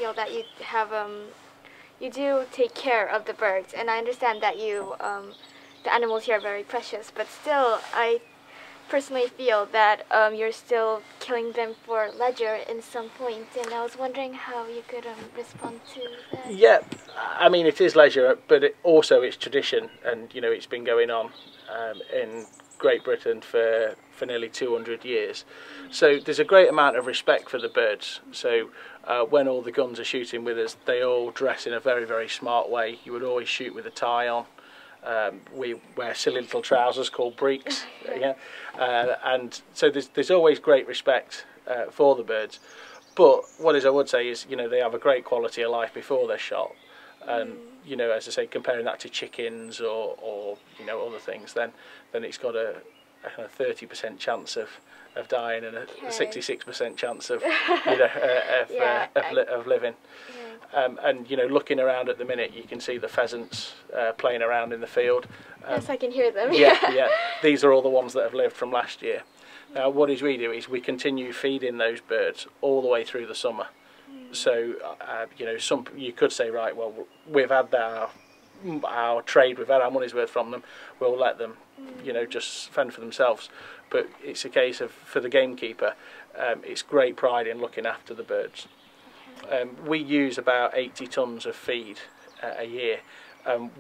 feel that you have you do take care of the birds, and I understand that the animals here are very precious, but still I personally feel that you're still killing them for leisure in some point, and I was wondering how you could respond to that. Yeah, I mean it is leisure, but it's tradition, and you know it's been going on in Great Britain for nearly 200 years. So there's a great amount of respect for the birds. So when all the guns are shooting with us, they all dress in a very, very smart way. You would always shoot with a tie on. We wear silly little trousers called breeks, yeah. And so there's always great respect for the birds. But what I would say is, you know, they have a great quality of life before they're shot. And you know, as I say, comparing that to chickens or you know other things, then it's got a 30% chance of dying and a 66% chance of you know of living. Yeah. And you know, looking around at the minute, you can see the pheasants playing around in the field. Yes, I can hear them. Yeah. These are all the ones that have lived from last year. Now, what we do is we continue feeding those birds all the way through the summer. So, you know, you could say, right, well, we've had our trade, we've had our money's worth from them, we'll let them, you know, just fend for themselves. But it's a case of, for the gamekeeper, it's great pride in looking after the birds. We use about 80 tonnes of feed a year.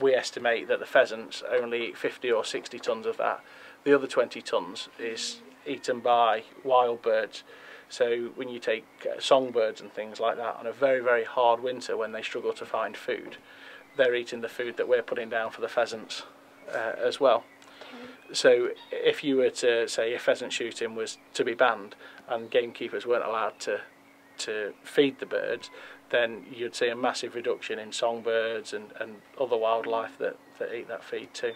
We estimate that the pheasants only eat 50 or 60 tonnes of that. The other 20 tonnes is eaten by wild birds. So when you take songbirds and things like that on a very, very hard winter when they struggle to find food, they're eating the food that we're putting down for the pheasants as well. Okay. So if you were to say if pheasant shooting was to be banned and gamekeepers weren't allowed to feed the birds, then you'd see a massive reduction in songbirds and other wildlife that eat that feed too.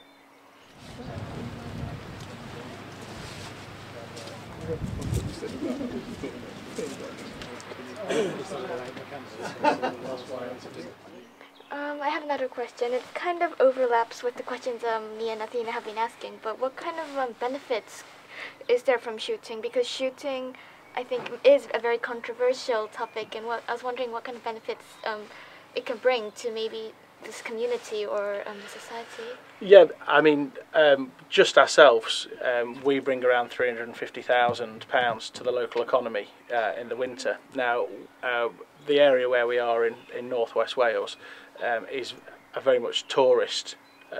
I have another question. It kind of overlaps with the questions me and Athena have been asking, but what kind of benefits is there from shooting? Because shooting, I think, is a very controversial topic, and I was wondering what kind of benefits it can bring to maybe this community or the society. Yeah, I mean, just ourselves, we bring around £350,000 to the local economy in the winter. Now, the area where we are in northwest Wales is a very much tourist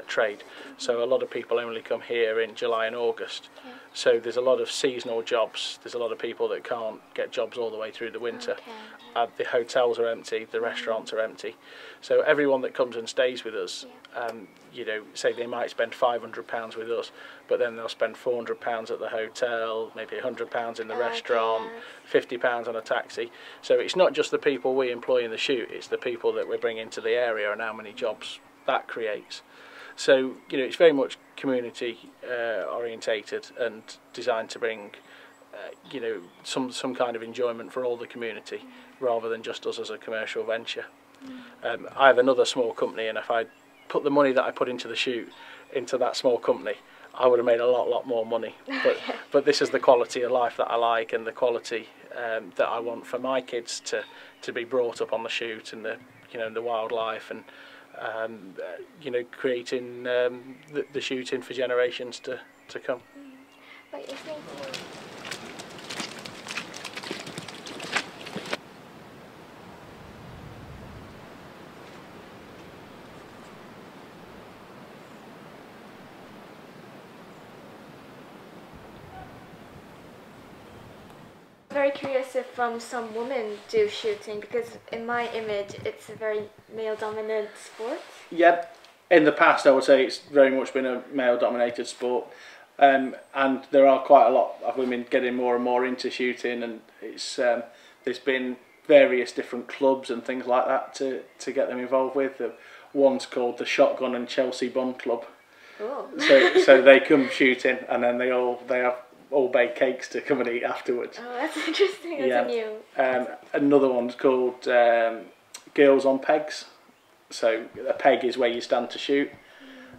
trade. So a lot of people only come here in July and August. Okay. So there's a lot of seasonal jobs. There's a lot of people that can't get jobs all the way through the winter. Okay. The hotels are empty, the restaurants are empty. So everyone that comes and stays with us, you know, say they might spend £500 with us, but then they'll spend £400 at the hotel, maybe £100 in the restaurant, £50 on a taxi. So it's not just the people we employ in the shoot, it's the people that we're bringing to the area and how many jobs that creates. So, you know, it's very much community orientated and designed to bring, you know, some kind of enjoyment for all the community rather than just us as a commercial venture. I have another small company, and if I put the money that I put into the shoot into that small company, I would have made a lot more money. But this is the quality of life that I like, and the quality that I want for my kids to be brought up on the shoot, and the wildlife, and you know, creating the shooting for generations to come. But you think very curious if some women do shooting, because in my image it's a very male-dominant sport. Yeah, in the past I would say it's very much been a male-dominated sport, and there are quite a lot of women getting more and more into shooting, and it's there's been various different clubs and things like that to get them involved with. One's called the Shotgun and Chelsea Bun Club. Oh. So they come shooting, and then they have all baked cakes to come and eat afterwards. Oh, that's interesting. That's new. Another one's called Girls on Pegs. So a peg is where you stand to shoot.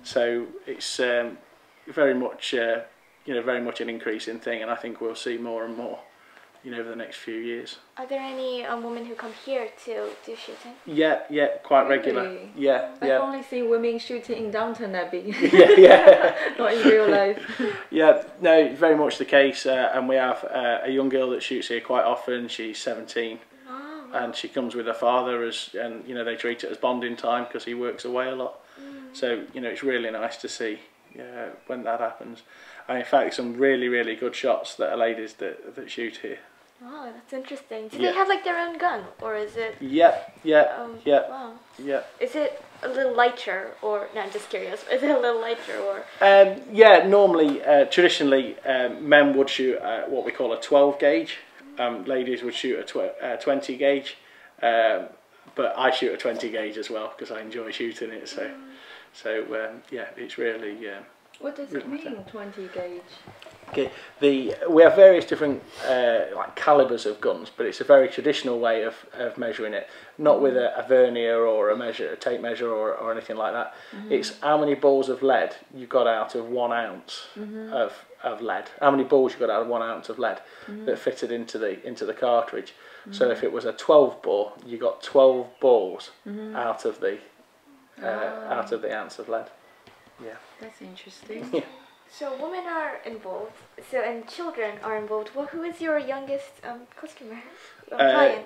So it's very much very much an increasing thing, and I think we'll see more and more over the next few years. Are there any women who come here to do shooting? Yeah, quite regular. Really? Yeah. I've only seen women shooting in Downton Abbey. Yeah. Not in real life. Yeah, no, very much the case. And we have a young girl that shoots here quite often. She's 17. Oh, And she comes with her father, and they treat it as bonding time because he works away a lot. So it's really nice to see when that happens. And in fact, some really, really good shots that are ladies that shoot here. oh, that's interesting. Do they have like their own gun, or is it? Yeah. Wow. Yeah. Is it a little lighter, or no? I'm just curious. Is it a little lighter, or? Yeah, normally, traditionally, men would shoot what we call a 12 gauge. Ladies would shoot a 20 gauge. But I shoot a 20 gauge as well because I enjoy shooting it. So yeah, it's really. What does it mean, 20 gauge? Okay, we have various different like calibers of guns, but it's a very traditional way of measuring it, not with a vernier or a tape measure or anything like that. It's how many balls of lead you got out of 1 ounce of lead. How many balls you got out of 1 ounce of lead that fitted into the cartridge. So if it was a 12 bore, you got 12 balls out of the ounce of lead. Yeah. That's interesting. Yeah. So women are involved. And children are involved. Well, who is your youngest customer, client?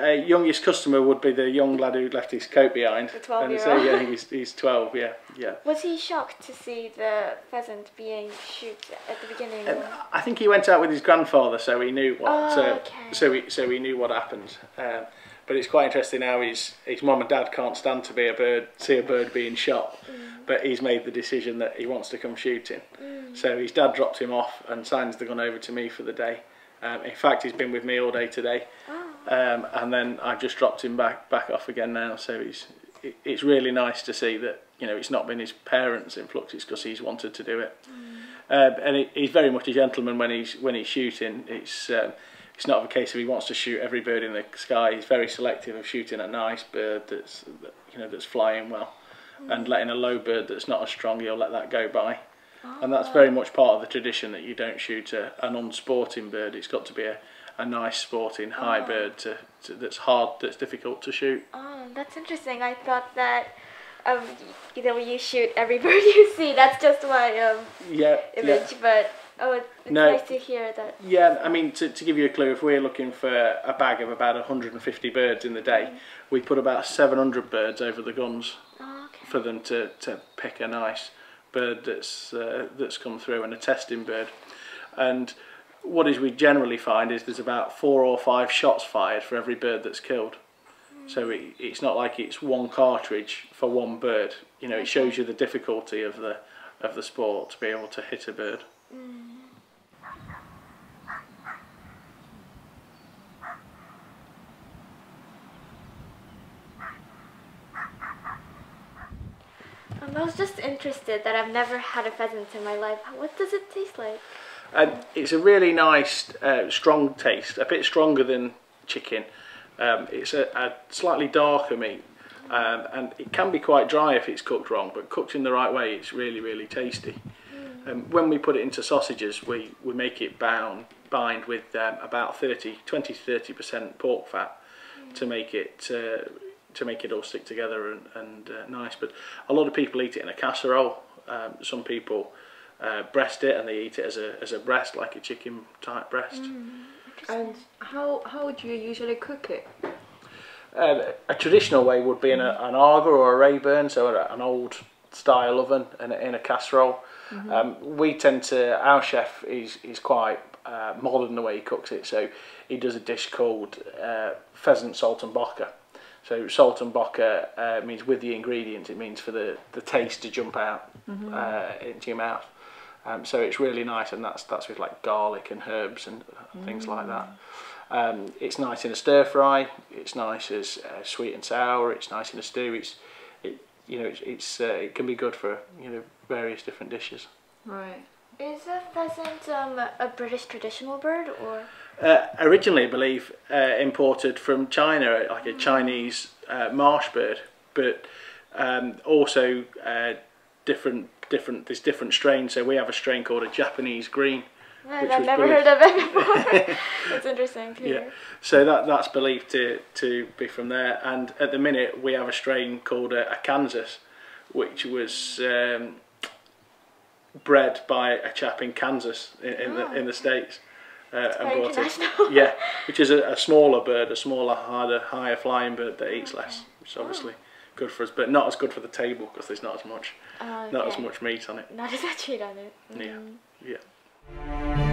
Youngest customer would be the young lad who left his coat behind. The 12-year-old. So yeah, he's 12. Yeah. Was he shocked to see the pheasant being shot at the beginning? I think he went out with his grandfather, so he knew what. Okay. So he knew what happened. But it's quite interesting how his mum and dad can't stand to see a bird being shot, but he's made the decision that he wants to come shooting. So his dad dropped him off and signs the gun over to me for the day. In fact, he's been with me all day today, and then I've just dropped him back off again now. So it's really nice to see that it's not been his parents' influx; it's because he's wanted to do it. And he's very much a gentleman when he's shooting. It's not a case of he wants to shoot every bird in the sky. He's very selective of shooting a nice bird that's flying well, and letting a low bird that's not as strong, he'll let that go by. And that's very much part of the tradition that you don't shoot an unsporting bird. It's got to be a nice sporting high bird that's difficult to shoot. Oh, that's interesting. I thought that you shoot every bird you see. That's just my image, but. Oh, it's nice to hear that. Yeah, I mean, to give you a clue, if we're looking for a bag of about 150 birds in the day, we put about 700 birds over the guns for them to pick a nice bird that's come through, and a testing bird. And what we generally find is there's about 4 or 5 shots fired for every bird that's killed. So it's not like it's one cartridge for one bird. It shows you the difficulty of the sport to be able to hit a bird. I was just interested that I've never had a pheasant in my life. What does it taste like? It's a really nice, strong taste, a bit stronger than chicken. It's a slightly darker meat, and it can be quite dry if it's cooked wrong, but cooked in the right way, it's really, really tasty. When we put it into sausages, we make it bind with about 20-30% pork fat to make it all stick together and nice. But a lot of people eat it in a casserole. Some people breast it and they eat it as a breast, like a chicken type breast. And how do you usually cook it? A traditional way would be in an Auger or a Rayburn, so an old style oven in a casserole. We tend to, our chef is quite modern the way he cooks it, so he does a dish called pheasant salt and bocca. So salt and bocca means with the ingredients, it means for the taste to jump out into your mouth. So it's really nice, and that's with like garlic and herbs and things like that. It's nice in a stir fry. It's nice as sweet and sour. It's nice in a stew. It can be good for various different dishes. Right. Is a pheasant a British traditional bird, or? Originally, I believe, imported from China, like a Chinese marsh bird, but also there's different strains. So we have a strain called a Japanese green, I've never heard of it before. It's interesting to hear. Yeah, so that's believed to be from there. And at the minute, we have a strain called a Kansas, which was bred by a chap in Kansas in the States. And brought international. Yeah, which is a smaller bird, a smaller, harder, higher flying bird that eats less, which is obviously good for us, but not as good for the table because there's not as much, not as much meat on it. Not as much meat on it. Yeah, yeah.